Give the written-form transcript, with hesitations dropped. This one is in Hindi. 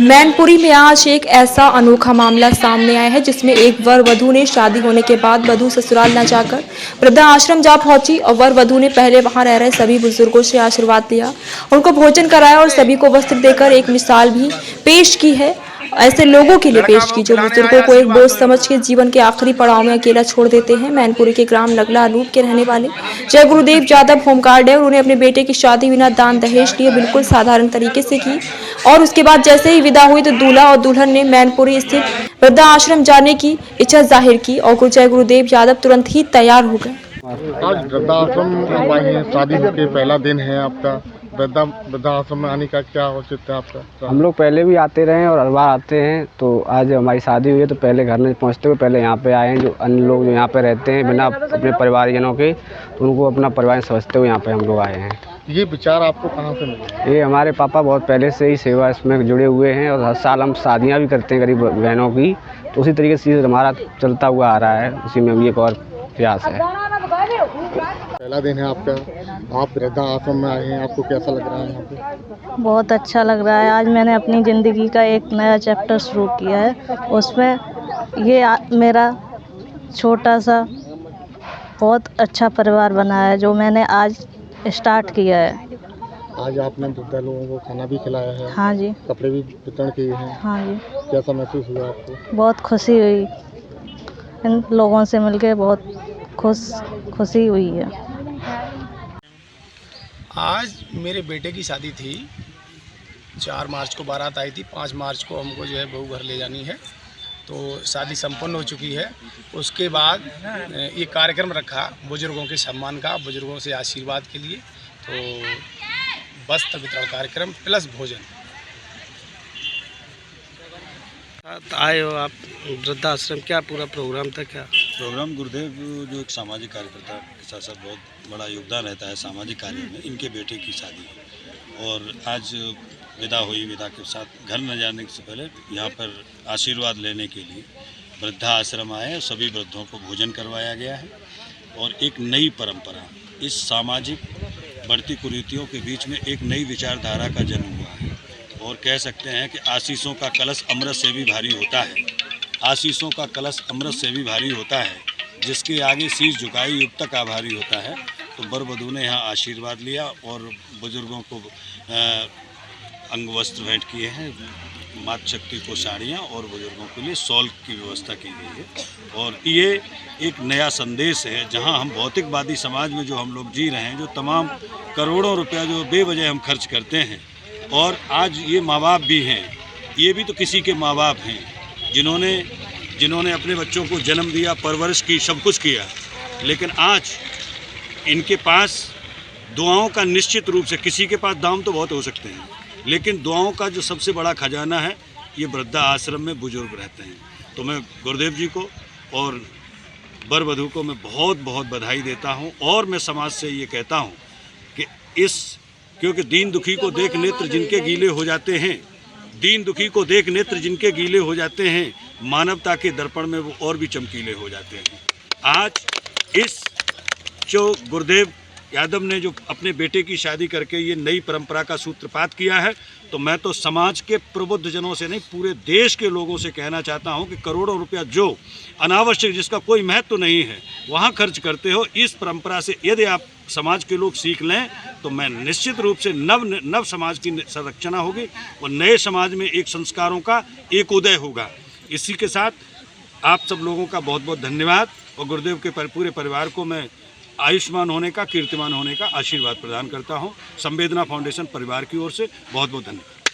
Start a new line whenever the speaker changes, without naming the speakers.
मैनपुरी में आज एक ऐसा अनोखा मामला सामने आया है जिसमें एक वर वधू ने शादी होने के बाद वधू ससुराल न जाकर वृद्धाश्रम जा पहुंची और वर वधू ने पहले वहां रह रहे सभी बुजुर्गों से आशीर्वाद लिया, उनको भोजन कराया और सभी को वस्त्र देकर एक मिसाल भी पेश की है। ऐसे लोगों के लिए पेश की जो बुजुर्गों को एक बोझ समझ के जीवन के आखिरी पड़ाव में अकेला छोड़ देते हैं। मैनपुरी के ग्राम नगला अनूप के रहने वाले जय गुरुदेव यादव होमगार्ड है और उन्हें अपने बेटे की शादी बिना दान दहेज लिए बिल्कुल साधारण तरीके से की और उसके बाद जैसे ही विदा हुई तो दूल्हा और दुल्हन ने मैनपुरी स्थित वृद्धाश्रम जाने की इच्छा जाहिर की और जय गुरुदेव यादव तुरंत ही तैयार हो गए।
आज वृद्धाश्रम आए हैं, शादी के पहला दिन है आपका। वृद्धाश्रम में आने का क्या औचित्य है आपका?
हम लोग पहले भी आते रहे और हर बार आते हैं, तो आज हमारी शादी हुई है तो पहले घर में पहुंचते हुए पहले यहाँ पे आए हैं। जो अन्य लोग जो यहाँ पे रहते हैं बिना अपने परिवारजनों के, तो उनको अपना परिवार समझते हुए यहाँ पे हम लोग आए हैं।
ये विचार आपको कहाँ से मिला?
ये हमारे पापा बहुत पहले से ही सेवा इसमें जुड़े हुए हैं और हर साल हम शादियाँ भी करते हैं गरीब बहनों की, तो उसी तरीके से हमारा चलता हुआ आ रहा है, उसी में भी एक और प्रयास है।
पहला दिन है आपका, आप वृद्धाश्रम में आए हैं, आपको कैसा लग रहा है यहाँ पे?
बहुत अच्छा लग रहा है। आज मैंने अपनी ज़िंदगी का एक नया चैप्टर शुरू किया है, उसमें ये मेरा छोटा सा बहुत अच्छा परिवार बना है जो मैंने आज स्टार्ट किया है।
आज आपने वृद्धा लोगों को खाना भी खिलाया है?
हाँ जी।
कपड़े भी वितरण किए हैं?
हाँ जी।
कैसा महसूस हुआ आपको?
बहुत खुशी हुई, इन लोगों से मिलके बहुत खुशी हुई है।
आज मेरे बेटे की शादी थी, 4 मार्च को बारात आई थी, 5 मार्च को हमको जो है बहू घर ले जानी है, तो शादी संपन्न हो चुकी है। उसके बाद ये कार्यक्रम रखा बुजुर्गों के सम्मान का, बुजुर्गों से आशीर्वाद के लिए, तो वस्त्र वितरण कार्यक्रम प्लस भोजन।
आए हो आप वृद्धाश्रम, क्या पूरा प्रोग्राम था? क्या
प्रोग्राम? गुरुदेव जो एक सामाजिक कार्यकर्ता के साथ साथ बहुत बड़ा योगदान रहता है सामाजिक कार्य में, इनके बेटे की शादी और आज विदा हुई। विदा के साथ घर न जाने से पहले यहाँ पर आशीर्वाद लेने के लिए वृद्धाश्रम आए और सभी वृद्धों को भोजन करवाया गया है और एक नई परंपरा, इस सामाजिक बढ़ती कुरीतियों के बीच में एक नई विचारधारा का जन्म हुआ है। और कह सकते हैं कि आशीषों का कलश अमृत से भी भारी होता है, आशीषों का कलश अमृत से भी भारी होता है, जिसके आगे शीश झुकाई युग तक आभारी होता है। तो वर वधू ने यहाँ आशीर्वाद लिया और बुजुर्गों को अंग वस्त्र भेंट किए हैं, मातृशक्ति को साड़ियाँ और बुजुर्गों के लिए शॉल की व्यवस्था की गई है। और ये एक नया संदेश है, जहाँ हम भौतिकवादी समाज में जो हम लोग जी रहे हैं, जो तमाम करोड़ों रुपया जो बेवजह हम खर्च करते हैं, और आज ये माँ बाप भी हैं, ये भी तो किसी के माँ बाप हैं जिन्होंने अपने बच्चों को जन्म दिया, परवरिश की, सब कुछ किया, लेकिन आज इनके पास दुआओं का निश्चित रूप से, किसी के पास दाम तो बहुत हो सकते हैं, लेकिन दुआओं का जो सबसे बड़ा खजाना है, ये वृद्धा आश्रम में बुजुर्ग रहते हैं। तो मैं गुरुदेव जी को और वर वधू को मैं बहुत बहुत बधाई देता हूँ। और मैं समाज से ये कहता हूँ कि क्योंकि दीन दुखी को देख नेत्र जिनके गीले हो जाते हैं, दीन दुखी को देख नेत्र जिनके गीले हो जाते हैं, मानवता के दर्पण में वो और भी चमकीले हो जाते हैं। आज इस जो गुरुदेव यादव ने जो अपने बेटे की शादी करके ये नई परंपरा का सूत्रपात किया है, तो मैं तो समाज के प्रबुद्ध जनों से नहीं, पूरे देश के लोगों से कहना चाहता हूं कि करोड़ों रुपया जो अनावश्यक, जिसका कोई महत्व तो नहीं है, वहां खर्च करते हो, इस परंपरा से यदि आप समाज के लोग सीख लें तो मैं निश्चित रूप से नव समाज की संरचना होगी और नए समाज में एक संस्कारों का एक उदय होगा। इसी के साथ आप सब लोगों का बहुत बहुत धन्यवाद और गुरुदेव के पूरे परिवार को मैं आयुष्मान होने का, कीर्तिमान होने का आशीर्वाद प्रदान करता हूं। संवेदना फाउंडेशन परिवार की ओर से बहुत बहुत धन्यवाद।